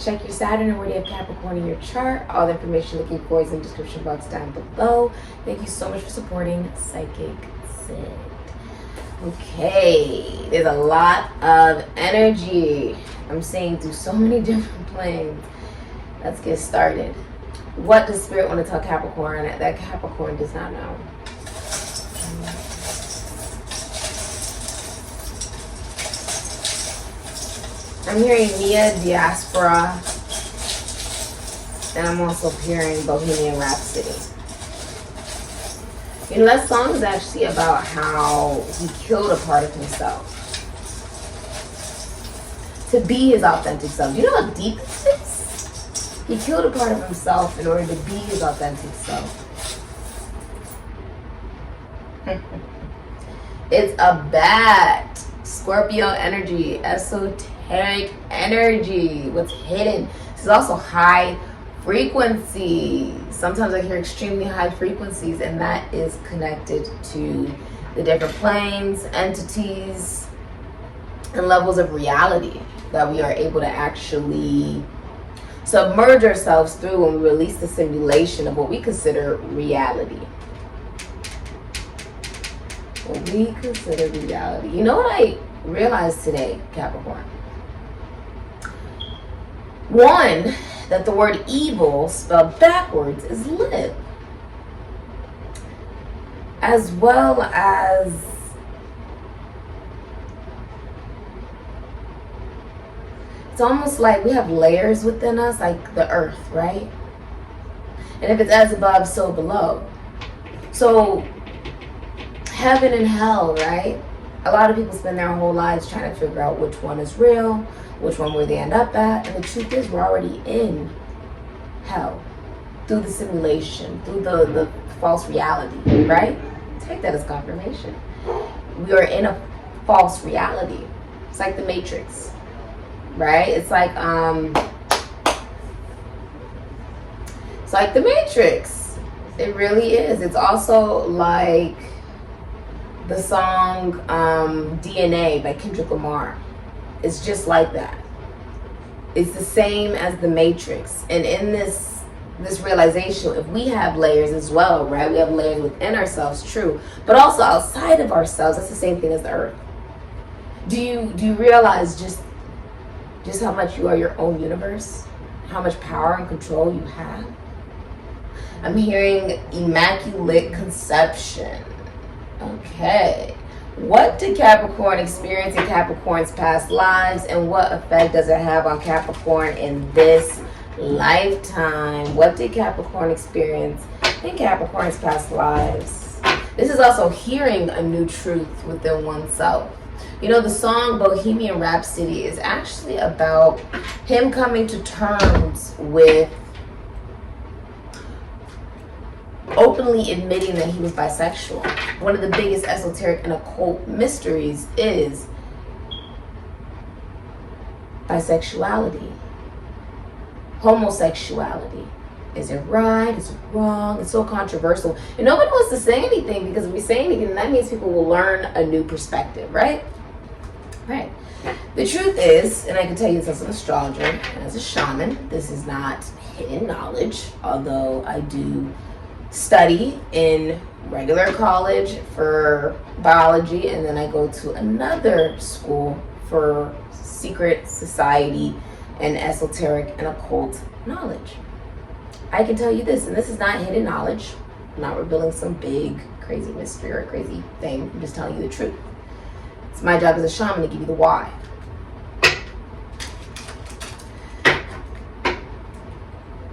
check your Saturn and where you have Capricorn in your chart. All the information looking for is in the description box down below. Thank you so much for supporting SIKIKSYD. Okay, there's a lot of energy I'm seeing through so many different planes. Let's get started. What does Spirit want to tell Capricorn that Capricorn does not know? I'm hearing Mia Diaspora, and I'm also hearing Bohemian Rhapsody. You know, that song is actually about how he killed a part of himself to be his authentic self. You know how deep this is? He killed a part of himself in order to be his authentic self. It's a bat. Scorpio energy, esoteric energy, what's hidden. This is also high frequency. Sometimes I hear extremely high frequencies, and that is connected to the different planes, entities, and levels of reality that we are able to actually submerge ourselves through when we release the simulation of what we consider reality. What we consider reality. You know what I realized today, Capricorn? One, that the word evil spelled backwards is live. As well as it's almost like we have layers within us, like the earth, right? And if it's as above, so below. So heaven and hell, right? A lot of people spend their whole lives trying to figure out which one is real, which one will they end up at. And the truth is, we're already in hell through the simulation, through the false reality, right? Take that as confirmation. We are in a false reality. It's like the Matrix, right? It's like the Matrix. It really is. It's also like the song DNA by Kendrick Lamar. It's just like that. It's the same as the Matrix. And in this realization, if we have layers as well, right? We have layers within ourselves, true. But also outside of ourselves, that's the same thing as the earth. Do you realize just how much you are your own universe? How much power and control you have? I'm hearing Immaculate Conception. Okay. What did Capricorn experience in Capricorn's past lives, and what effect does it have on Capricorn in this lifetime? What did Capricorn experience in Capricorn's past lives? This is also hearing a new truth within oneself. You know, the song Bohemian Rhapsody is actually about him coming to terms with openly admitting that he was bisexual. One of the biggest esoteric and occult mysteries is bisexuality, homosexuality. Is it right? Is it wrong? It's so controversial. And nobody wants to say anything, because if we say anything, that means people will learn a new perspective, right? Right. The truth is, and I can tell you this as an astrologer and as a shaman, this is not hidden knowledge, although I do study in regular college for biology, and then I go to another school for secret society and esoteric and occult knowledge. I can tell you this, and this is not hidden knowledge. I'm not revealing some big crazy mystery or crazy thing. I'm just telling you the truth. It's my job as a shaman to give you the why.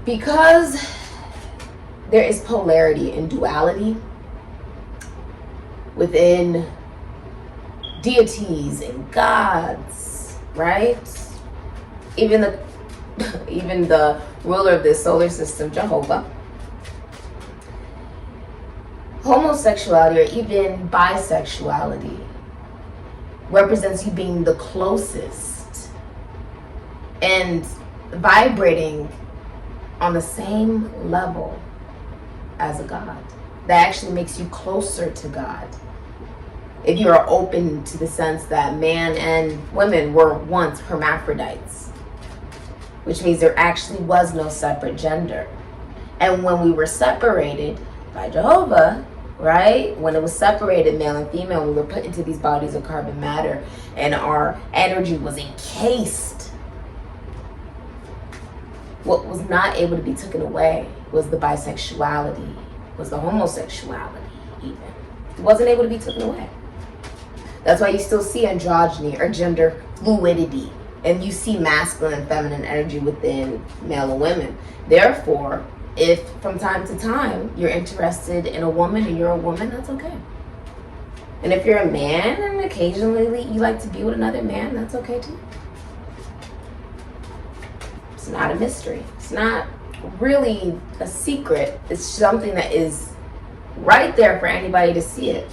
Because there is polarity and duality within deities and gods, right? Even the ruler of this solar system, Jehovah. Homosexuality or even bisexuality represents you being the closest and vibrating on the same level as a god. That actually makes you closer to God. If you are open to the sense that man and women were once hermaphrodites. which means there actually was no separate gender. And when we were separated by Jehovah, right, when it was separated, male and female, we were put into these bodies of carbon matter, and our energy was encased. What was not able to be taken away was the bisexuality, was the homosexuality even. It wasn't able to be taken away. That's why you still see androgyny or gender fluidity, and you see masculine and feminine energy within male and women. Therefore, if from time to time you're interested in a woman and you're a woman, that's okay. And if you're a man and occasionally you like to be with another man, that's okay too. It's not a mystery. It's not really a secret. It's something that is right there for anybody to see it.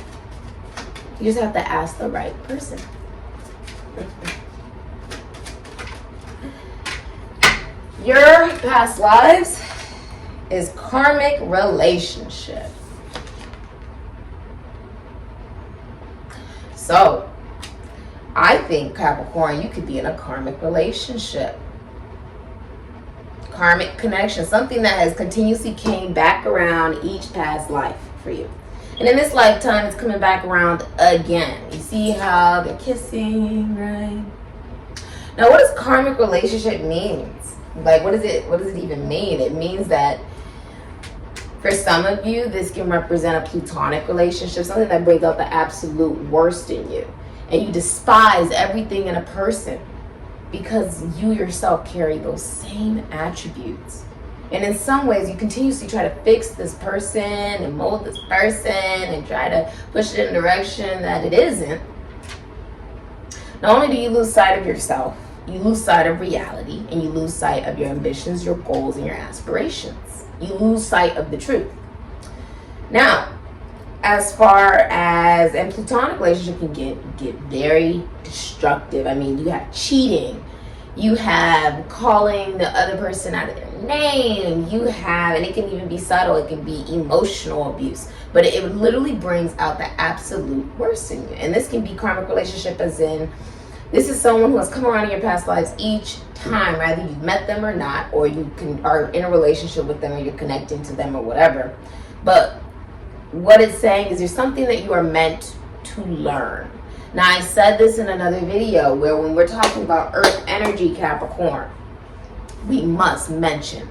You just have to ask the right person. Your past lives is karmic relationship. So, I think, Capricorn, you could be in a karmic relationship. Karmic connection, something that has continuously came back around each past life for you. And in this lifetime, it's coming back around again. You see how they're kissing, right? Now, what does karmic relationship means? Like, what does it even mean? It means that for some of you, this can represent a platonic relationship, something that brings out the absolute worst in you. And you despise everything in a person because you yourself carry those same attributes. And in some ways, you continuously try to fix this person and mold this person and try to push it in a direction that it isn't. Not only do you lose sight of yourself, you lose sight of reality, and you lose sight of your ambitions, your goals, and your aspirations. You lose sight of the truth. Now, as far as, and platonic relationship can get very destructive. I mean, you have cheating, you have calling the other person out of their name, you have, and it can even be subtle, it can be emotional abuse, but it literally brings out the absolute worst in you. And this can be karmic relationship, as in, this is someone who has come around in your past lives each time, either you've met them or not, or you are in a relationship with them, or you're connecting to them or whatever. But what it's saying is there's something that you are meant to learn. Now, I said this in another video where when we're talking about earth energy, Capricorn, we must mention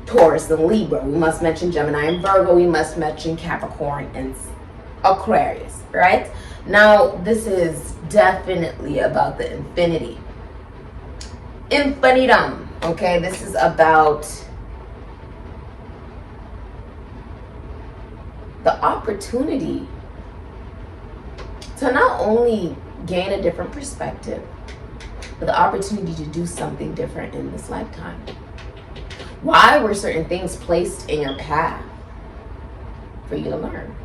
Taurus and Libra. We must mention Gemini and Virgo. We must mention Capricorn and Aquarius, right? Now, this is definitely about the infinity. Infinitum, okay? This is about the opportunity to not only gain a different perspective, but the opportunity to do something different in this lifetime. Why were certain things placed in your path? For you to learn.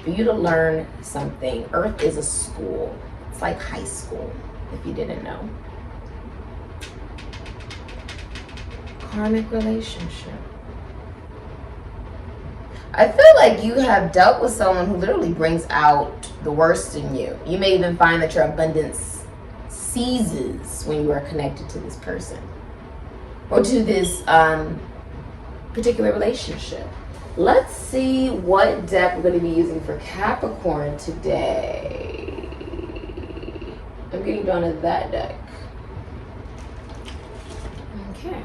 For you to learn something. Earth is a school. It's like high school, if you didn't know. Karmic relationship. I feel like you have dealt with someone who literally brings out the worst in you. You may even find that your abundance ceases when you are connected to this person or to this particular relationship. Let's see what deck we're going to be using for Capricorn today. I'm getting drawn to that deck. Okay.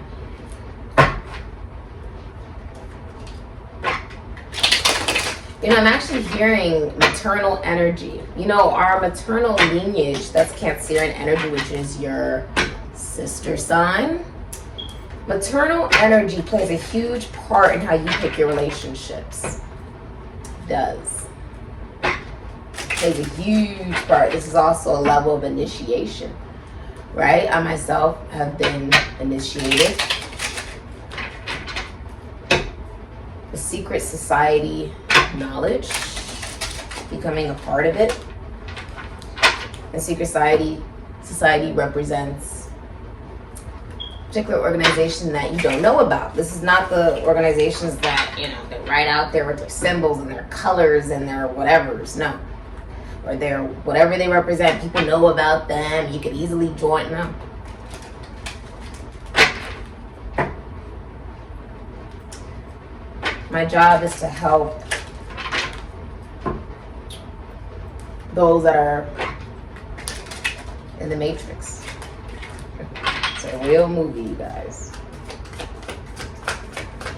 You know, I'm actually hearing maternal energy. You know, our maternal lineage, that's Cancerian energy, which is your sister sign. Maternal energy plays a huge part in how you pick your relationships. It does. It plays a huge part. This is also a level of initiation, right? I myself have been initiated. The secret society knowledge, becoming a part of it. And secret society represents a particular organization that you don't know about. This is not the organizations that, you know, they're right out there with their symbols and their colors and their whatevers. No. Or their whatever they represent, people know about them, you can easily join them. My job is to help those that are in the Matrix. It's a real movie, you guys.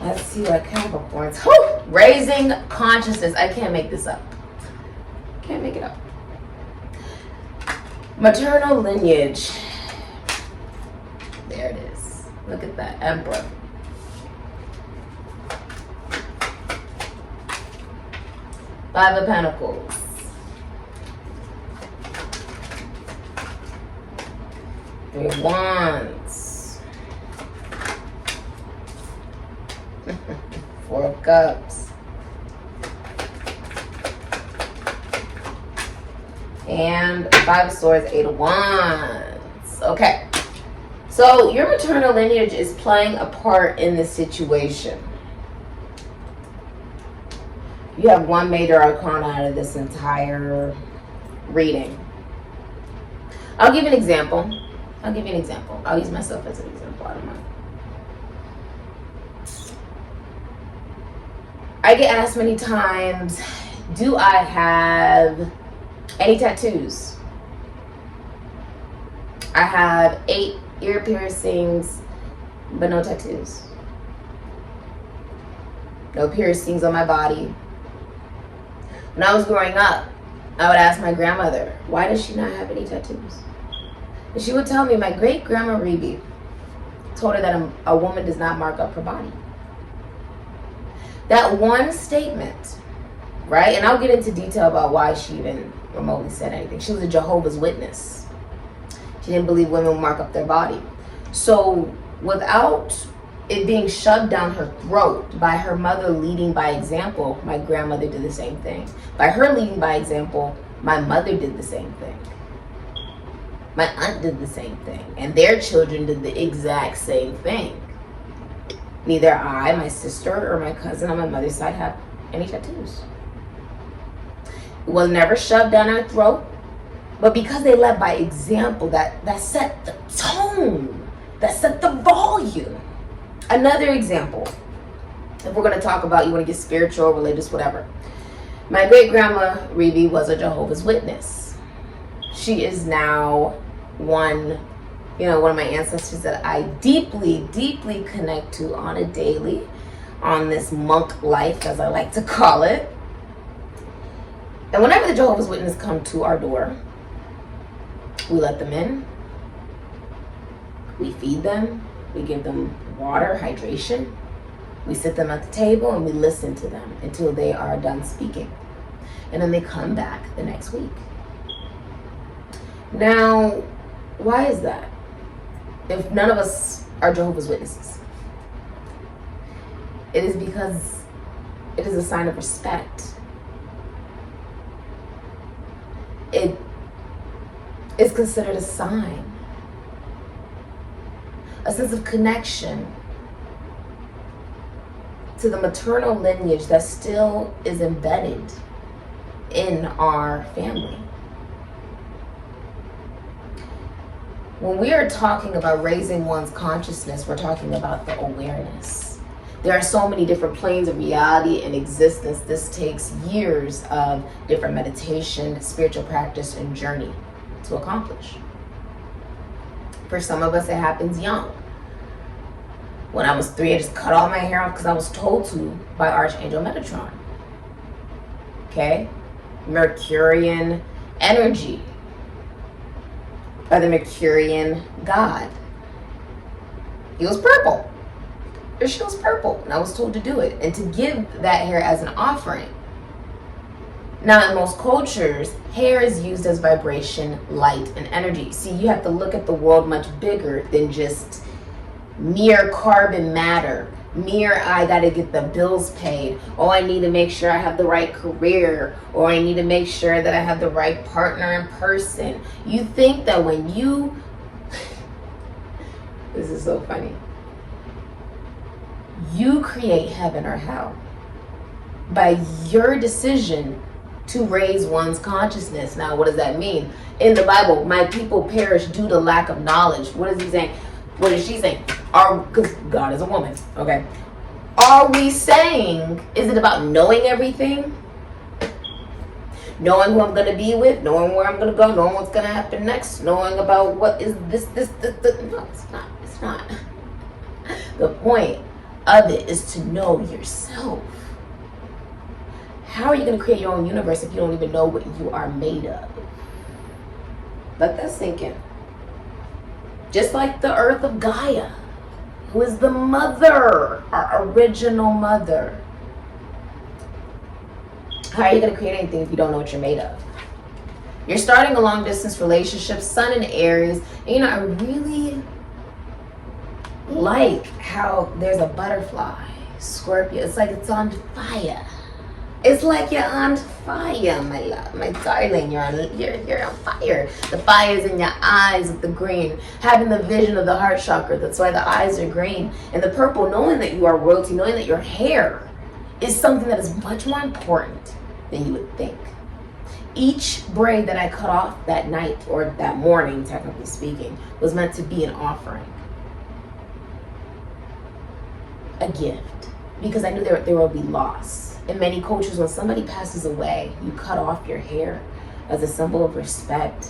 Let's see what Capricorns. Whew! Raising consciousness. I can't make this up. Can't make it up. Maternal lineage. There it is. Look at that. Emperor. Five of Pentacles. Three of Wands. Four of Cups. And Five of Swords, Eight of Wands. Okay. So your maternal lineage is playing a part in this situation. You have one major arcana out of this entire reading. I'll give you an example. I'll use myself as an example. I don't mind. I get asked many times, do I have any tattoos? I have 8 ear piercings, but no tattoos. No piercings on my body. When I was growing up, I would ask my grandmother, why does she not have any tattoos? And she would tell me, my great-grandma Reiki told her that a woman does not mark up her body. That one statement, right? And I'll get into detail about why she even remotely said anything. She was a Jehovah's Witness. She didn't believe women would mark up their body. So without it being shoved down her throat by her mother leading by example, my grandmother did the same thing. By her leading by example, my mother did the same thing. My aunt did the same thing. And their children did the exact same thing. Neither I, my sister, or my cousin on my mother's side have any tattoos. It was never shoved down our throat. But because they led by example, that set the tone. That set the volume. Another example, if we're going to talk about, you want to get spiritual, religious, whatever. My great-grandma Revi was a Jehovah's Witness. She is now one of my ancestors that I deeply, deeply connect to on a daily, on this monk life, as I like to call it. And whenever the Jehovah's Witnesses come to our door, we let them in. We feed them. We give them water, hydration. We sit them at the table and we listen to them until they are done speaking. And then they come back the next week. Now, why is that? If none of us are Jehovah's Witnesses, it is because it is a sign of respect. It is considered a sign. A sense of connection to the maternal lineage that still is embedded in our family. When we are talking about raising one's consciousness, we're talking about the awareness. There are so many different planes of reality and existence. This takes years of different meditation, spiritual practice, and journey to accomplish. For some of us, it happens young. When I was 3, I just cut all my hair off because I was told to by Archangel Metatron. Okay? Mercurian energy. By the Mercurian God. He was purple. Or she was purple. And I was told to do it. And to give that hair as an offering. Now, in most cultures, hair is used as vibration, light, and energy. See, you have to look at the world much bigger than just mere carbon matter. Mere, I gotta get the bills paid. Oh, I need to make sure I have the right career. Or I need to make sure that I have the right partner in person. You think that when you... This is so funny. You create heaven or hell by your decision to raise one's consciousness. Now, what does that mean? In the Bible, my people perish due to lack of knowledge. What is he saying? What is she saying? Because God is a woman, okay? are we saying, is it about knowing everything? Knowing who I'm going to be with, knowing where I'm going to go, knowing what's going to happen next, knowing about what is this. No, it's not. It's not. The point of it is to know yourself. How are you going to create your own universe if you don't even know what you are made of? Let that sink in. Just like the earth of Gaia, who is the mother, our original mother. How are you going to create anything if you don't know what you're made of? You're starting a long distance relationship, Sun in Aries. And you know, I really like how there's a butterfly, Scorpio. It's like it's on fire. It's like you're on fire, my love, my darling. You're on fire. The fire's in your eyes with the green. Having the vision of the heart chakra. That's why the eyes are green. And the purple, knowing that you are royalty, knowing that your hair is something that is much more important than you would think. Each braid that I cut off that night, or that morning, technically speaking, was meant to be an offering. A gift. Because I knew there will be loss. In many cultures, when somebody passes away, you cut off your hair as a symbol of respect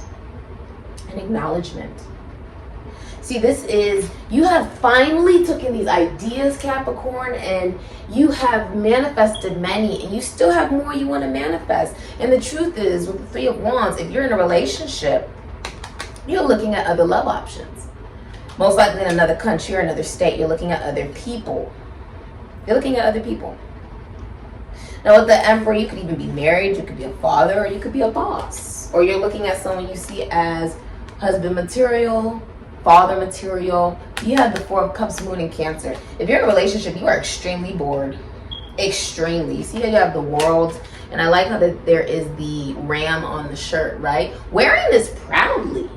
and acknowledgement. See, this is, you have finally taken these ideas, Capricorn, and you have manifested many, and you still have more you want to manifest. And the truth is, with the Three of Wands, if you're in a relationship, you're looking at other love options. Most likely in another country or another state, you're looking at other people. You're looking at other people. Now with the Emperor, you could even be married, you could be a father, or you could be a boss. Or you're looking at someone you see as husband material, father material. You have the Four of Cups, Moon, and Cancer. If you're in a relationship, you are extremely bored. Extremely. You see how you have the World, and I like how that there is the ram on the shirt, right? Wearing this proudly.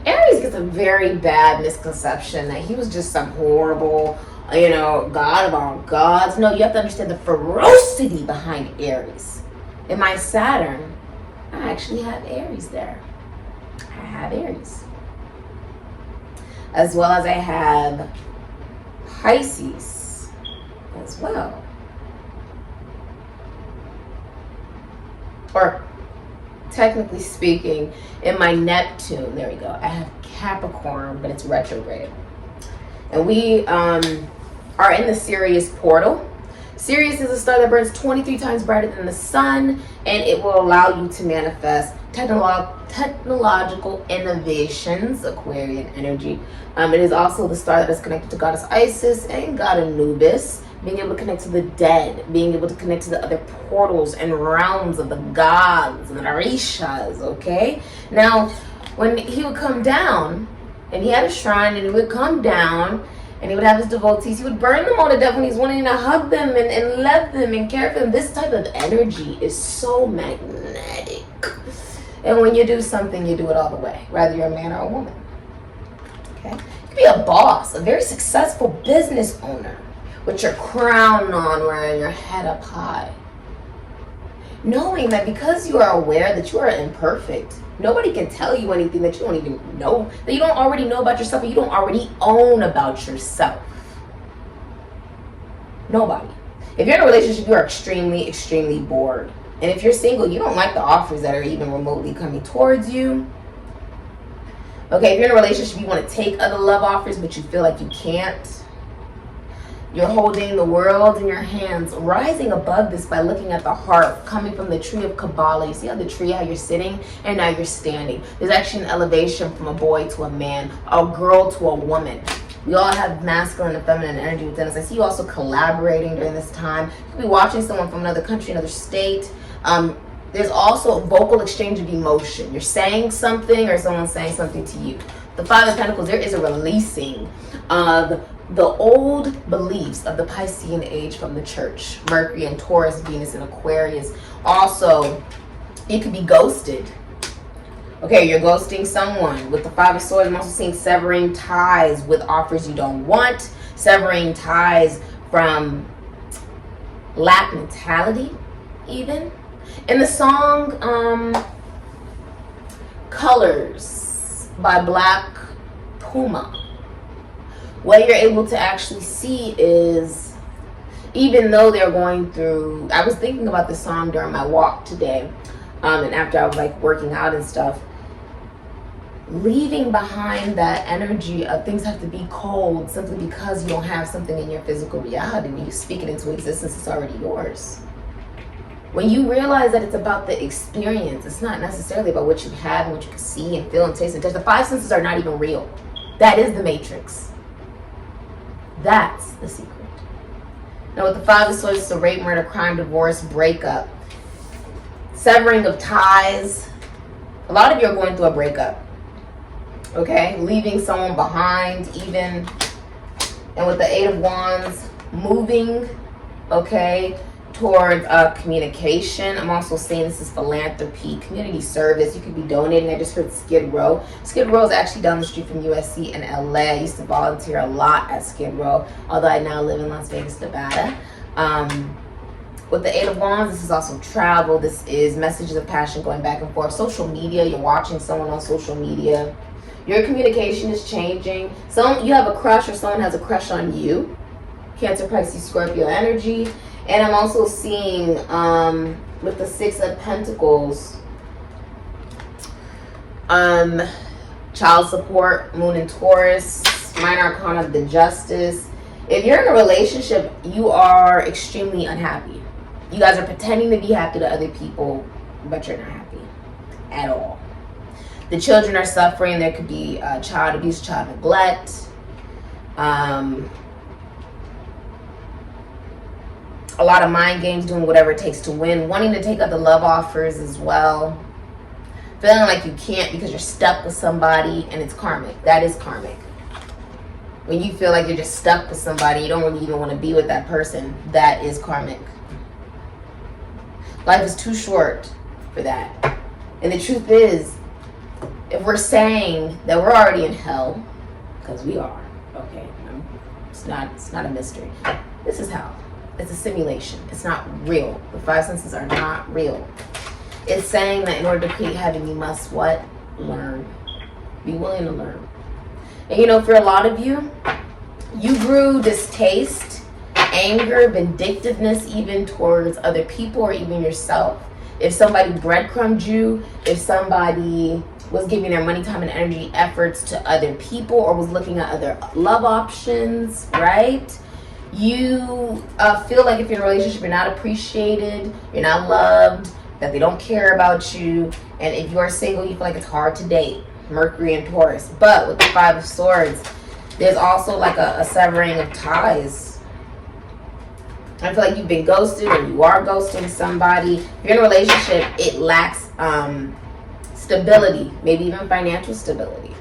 Aries gets a very bad misconception that he was just some horrible, you know, God of all gods. No, you have to understand the ferocity behind Aries. In my Saturn, I actually have Aries there. I have Aries. As well as I have Pisces as well. Or technically speaking, in my Neptune, there we go, I have Capricorn, but it's retrograde. And we are in the Sirius portal. Sirius is a star that burns 23 times brighter than the sun, and it will allow you to manifest technological innovations, Aquarian energy. It is also the star that is connected to Goddess Isis and God Anubis, being able to connect to the dead, being able to connect to the other portals and realms of the gods and the Orishas, okay? Now, when he would come down, and he had a shrine, and he would come down, and he would have his devotees, he would burn them all to death when he's wanting to hug them and love them and care for them. This type of energy is so magnetic. And when you do something, you do it all the way, whether you're a man or a woman. Okay? You could be a boss, a very successful business owner, with your crown on, wearing your head up high. Knowing that because you are aware that you are imperfect, nobody can tell you anything that you don't even know, that you don't already know about yourself, and you don't already own about yourself. Nobody. If you're in a relationship, you are extremely, extremely bored. And if you're single, you don't like the offers that are even remotely coming towards you. Okay, if you're in a relationship, you want to take other love offers, but you feel like you can't. You're holding the world in your hands, rising above this by looking at the heart, coming from the tree of Kabbalah. You see how the tree, how you're sitting, and now you're standing. There's actually an elevation from a boy to a man, a girl to a woman. We all have masculine and feminine energy within us. I see you also collaborating during this time. You could be watching someone from another country, another state. There's also a vocal exchange of emotion. You're saying something or someone's saying something to you. The Five of Pentacles, there is a releasing of the old beliefs of the Piscean age from the church. Mercury and Taurus, Venus and Aquarius. Also, it could be ghosted. Okay, you're ghosting someone. With the Five of Swords, I'm also seeing severing ties with offers you don't want. Severing ties from lack mentality, even. In the song Colors by Black Puma, what you're able to actually see is even though they're going through, I was thinking about this song during my walk today, and after I was like working out and stuff, leaving behind that energy of things have to be cold simply because you don't have something in your physical reality. When you speak it into existence, it's already yours. When you realize that it's about the experience, it's not necessarily about what you have and what you can see and feel and taste and touch. The five senses are not even real. That is the matrix. That's the secret. Now with the Five of Swords, it's a rape, murder, crime, divorce, breakup, severing of ties. A lot of you are going through a breakup. Okay, leaving someone behind even. And with the Eight of Wands, moving, okay, towards communication. I'm also seeing this is philanthropy, community service. You could be donating. I just heard Skid Row. Skid Row is actually down the street from USC in LA. I used to volunteer a lot at Skid Row, although I now live in Las Vegas, Nevada. With the Eight of Wands, this is also travel. This is messages of passion going back and forth. Social media, you're watching someone on social media. Your communication is changing. You have a crush or someone has a crush on you. Cancer, Pisces, Scorpio energy. And I'm also seeing with the Six of Pentacles, child support, Moon in Taurus, Minor Arcana of the Justice. If you're in a relationship, you are extremely unhappy. You guys are pretending to be happy to other people, but you're not happy at all. The children are suffering. There could be child abuse, child neglect. A lot of mind games, doing whatever it takes to win, wanting to take other love offers as well, feeling like you can't because you're stuck with somebody, and it's karmic. That is karmic. When you feel like you're just stuck with somebody, you don't really even want to be with that person, that is karmic. Life is too short for that. And the truth is, if we're saying that we're already in hell, because we are, okay, it's not a mystery. This is hell. It's a simulation. It's not real. The five senses are not real. It's saying that in order to create heaven, you must what? Learn. Be willing to learn. And you know, for a lot of you, you grew distaste, anger, vindictiveness even towards other people or even yourself. If somebody breadcrumbed you, if somebody was giving their money, time, and energy efforts to other people or was looking at other love options, right? You feel like if you're in a relationship, you're not appreciated, you're not loved, that they don't care about you. And if you're single, you feel like it's hard to date. Mercury and Taurus. But with the Five of Swords, there's also like a severing of ties. I feel like you've been ghosted or you are ghosting somebody. If you're in a relationship, it lacks stability, maybe even financial stability.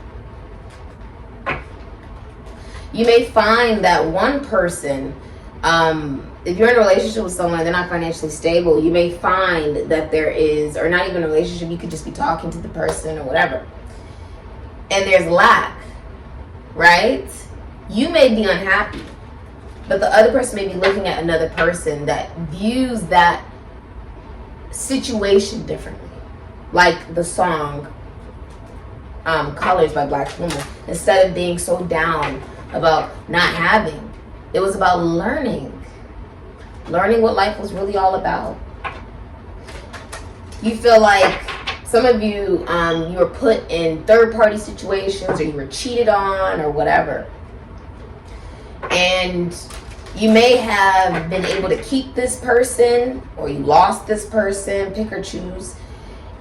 You may find that one person, if you're in a relationship with someone and they're not financially stable, you may find that there is, or not even a relationship, you could just be talking to the person or whatever, and there's lack, right? You may be unhappy, but the other person may be looking at another person that views that situation differently. Like the song Colors by Black Woman. Instead of being so down about not having, it was about learning what life was really all about. You feel like some of you you were put in third-party situations, or you were cheated on, or whatever, and you may have been able to keep this person, or you lost this person, pick or choose.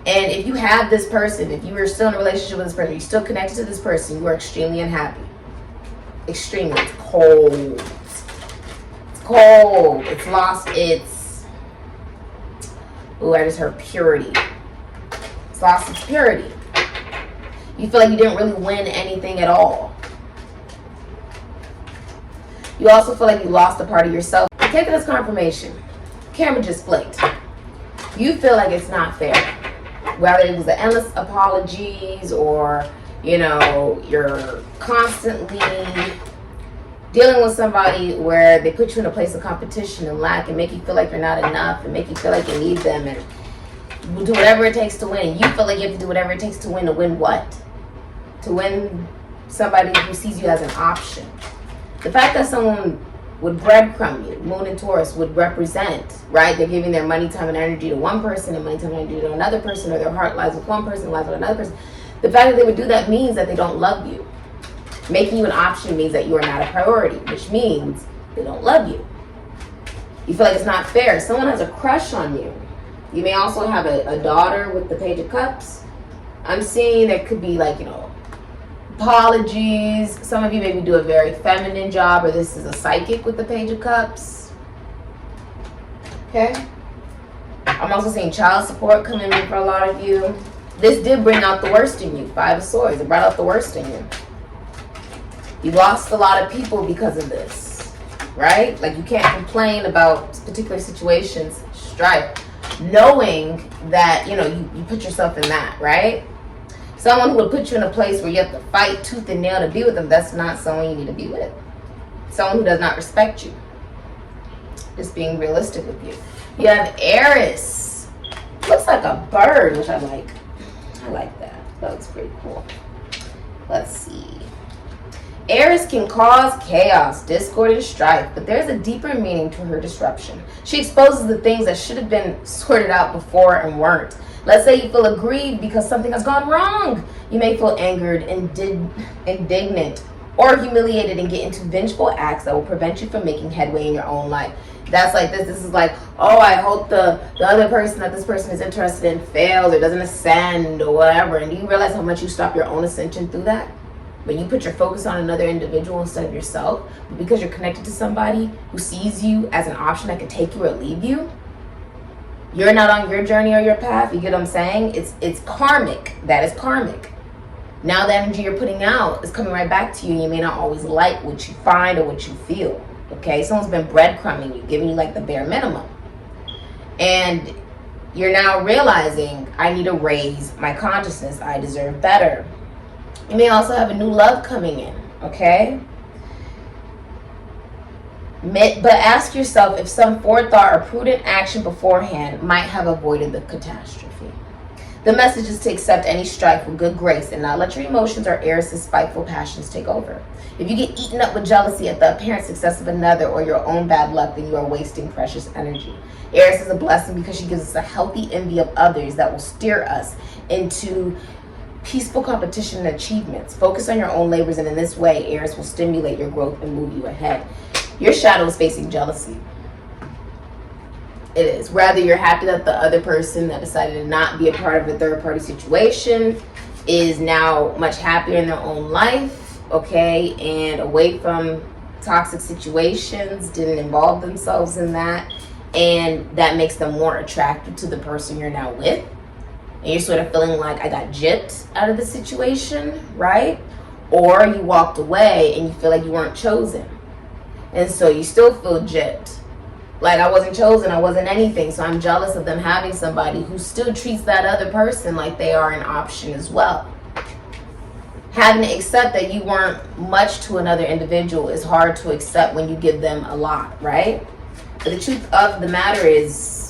And if you have this person, if you are still in a relationship with this person, you're still connected to this person, you are extremely unhappy. Extremely. It's cold. It's cold. It's lost its... Ooh, I just heard purity. It's lost its purity. You feel like you didn't really win anything at all. You also feel like you lost a part of yourself. Take it as confirmation. Camera just flicked. You feel like it's not fair. Whether it was the endless apologies, or, you know, you're constantly dealing with somebody where they put you in a place of competition and lack and make you feel like you're not enough and make you feel like you need them and do whatever it takes to win. And you feel like you have to do whatever it takes to win what? To win somebody who sees you as an option. The fact that someone would breadcrumb you. Moon and Taurus would represent, right? They're giving their money, time, and energy to one person and money, time, and energy to another person, or their heart lies with one person, lies with another person. The fact that they would do that means that they don't love you. Making you an option means that you are not a priority, which means they don't love you. You feel like it's not fair. Someone has a crush on you. You may also have a daughter with the Page of Cups. I'm seeing there could be like, apologies. Some of you maybe do a very feminine job, or this is a psychic with the Page of Cups. Okay? I'm also seeing child support coming in for a lot of you. This did bring out the worst in you. Five of Swords. It brought out the worst in you. You lost a lot of people because of this, right? Like, you can't complain about particular situations, strife, knowing that, you put yourself in that, right? Someone who would put you in a place where you have to fight tooth and nail to be with them, that's not someone you need to be with. Someone who does not respect you. Just being realistic with you. You have Aries. Looks like a bird, which I like. I like that. That looks pretty cool. Let's see. Aries can cause chaos, discord, and strife, but there's a deeper meaning to her disruption. She exposes the things that should have been sorted out before and weren't. Let's say you feel aggrieved because something has gone wrong. You may feel angered, indignant, or humiliated and get into vengeful acts that will prevent you from making headway in your own life. That's like this. This is like, oh, I hope the other person that this person is interested in fails or doesn't ascend or whatever. And do you realize how much you stop your own ascension through that? When you put your focus on another individual instead of yourself, but because you're connected to somebody who sees you as an option that could take you or leave you, you're not on your journey or your path. You get what I'm saying? It's karmic. That is karmic. Now the energy you're putting out is coming right back to you, and you may not always like what you find or what you feel. Okay? Someone's been breadcrumbing you, giving you like the bare minimum. And you're now realizing, I need to raise my consciousness. I deserve better. You may also have a new love coming in, okay? But ask yourself if some forethought or prudent action beforehand might have avoided the catastrophe. The message is to accept any strife with good grace and not let your emotions or Aries' spiteful passions take over. If you get eaten up with jealousy at the apparent success of another or your own bad luck, then you are wasting precious energy. Aries is a blessing because she gives us a healthy envy of others that will steer us into peaceful competition and achievements. Focus on your own labors, and in this way, Aries will stimulate your growth and move you ahead. Your shadow is facing jealousy. It is. Rather, you're happy that the other person that decided to not be a part of a third-party situation is now much happier in their own life, okay, and away from toxic situations, didn't involve themselves in that, and that makes them more attracted to the person you're now with. And you're sort of feeling like, I got gypped out of the situation, right? Or you walked away and you feel like you weren't chosen. And so you still feel gypped. Like, I wasn't chosen, I wasn't anything. So I'm jealous of them having somebody who still treats that other person like they are an option as well. Having to accept that you weren't much to another individual is hard to accept when you give them a lot, right? But the truth of the matter is,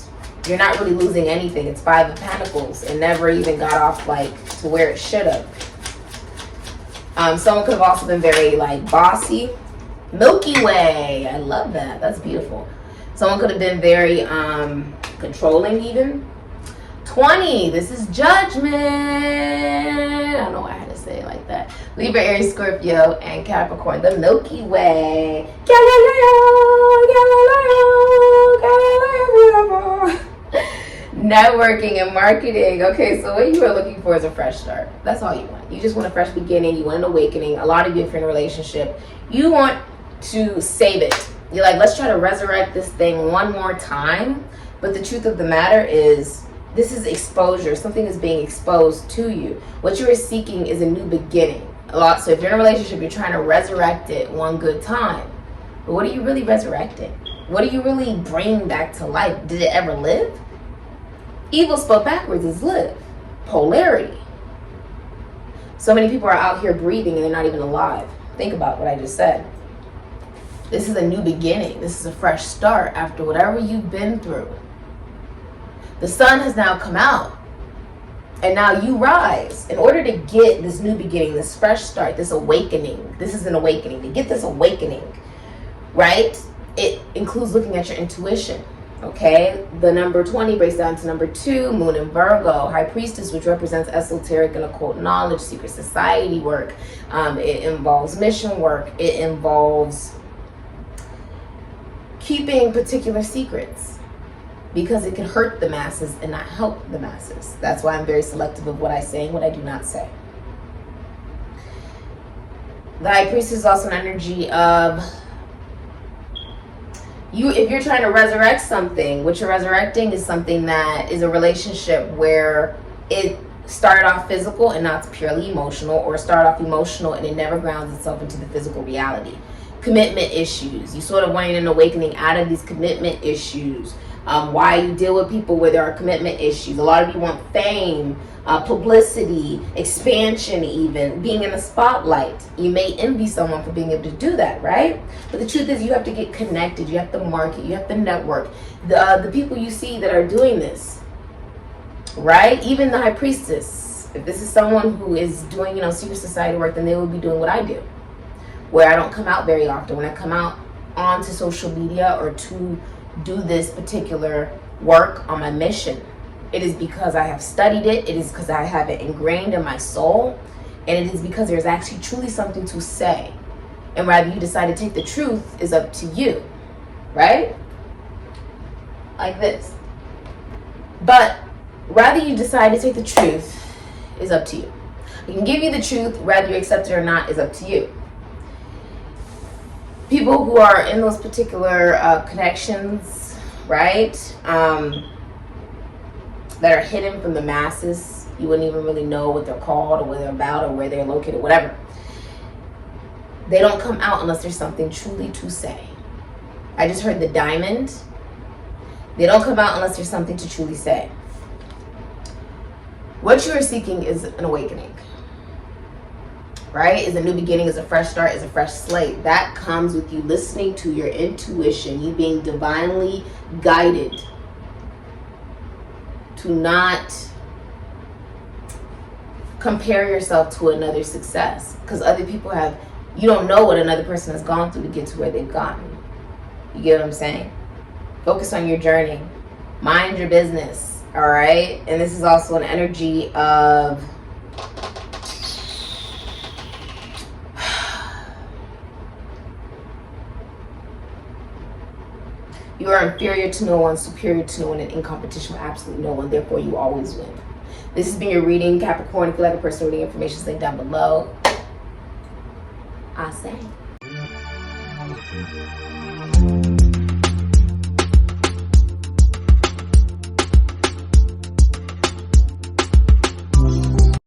you're not really losing anything. It's Five of Pentacles. It never even got off like to where it should have. Someone could have also been very like bossy. Milky Way. I love that. That's beautiful. Someone could have been very controlling even. 20. This is Judgment. I don't know why I had to say it like that. Libra, Aries, Scorpio, and Capricorn. The Milky Way. Networking and marketing. Okay, so what you are looking for is a fresh start. That's all you want. You just want a fresh beginning. You want an awakening. A lot of you, if you're in a relationship, you want to save it. You're like, let's try to resurrect this thing one more time. But the truth of the matter is, this is exposure. Something is being exposed to you. What you are seeking is a new beginning. So if you're in a relationship, you're trying to resurrect it one good time. But what are you really resurrecting? What are you really bringing back to life? Did it ever live? Evil spelled backwards is live. Polarity. So many people are out here breathing and they're not even alive. Think about what I just said. This is a new beginning. This is a fresh start after whatever you've been through. The sun has now come out. And now you rise. In order to get this new beginning, this fresh start, this awakening. This is an awakening. To get this awakening, right? it includes looking at your intuition. Okay, the number 20 breaks down to number 2, Moon in Virgo, High Priestess, which represents esoteric and occult knowledge, secret society work. It involves mission work. It involves keeping particular secrets because it can hurt the masses and not help the masses. That's why I'm very selective of what I say and what I do not say. The High Priestess is also an energy of you, if you're trying to resurrect something, what you're resurrecting is something that is a relationship where it started off physical and now it's purely emotional, or started off emotional and it never grounds itself into the physical reality. Commitment issues. You sort of wanting an awakening out of these commitment issues. Why you deal with people where there are commitment issues. A lot of you want fame, publicity, expansion, even being in the spotlight. You may envy someone for being able to do that, right? But the truth is, you have to get connected. You have to market. You have to network. The people you see that are doing this, right? Even the High Priestess. If this is someone who is doing, secret society work, then they will be doing what I do, where I don't come out very often. When I come out onto social media or to do this particular work on my mission, it is because I have studied it. It is because I have it ingrained in my soul. And it is because there's actually truly something to say. And whether you decide to take the truth is up to you, right? Like this. But rather you decide to take the truth is up to you. I can give you the truth, whether you accept it or not is up to you. People who are in those particular connections, right, that are hidden from the masses, you wouldn't even really know what they're called or what they're about or where they're located, whatever. They don't come out unless there's something truly to say. I just heard the diamond. They don't come out unless there's something to truly say. What you are seeking is an awakening. Right? Is a new beginning, is a fresh start, is a fresh slate. That comes with you listening to your intuition, you being divinely guided to not compare yourself to another success. Because other people you don't know what another person has gone through to get to where they've gotten. You get what I'm saying? Focus on your journey. Mind your business. All right? And this is also an energy of you are inferior to no one, superior to no one, and in competition with absolutely no one. Therefore, you always win. This has been your reading, Capricorn. If you like a personal reading, information is linked down below. I say.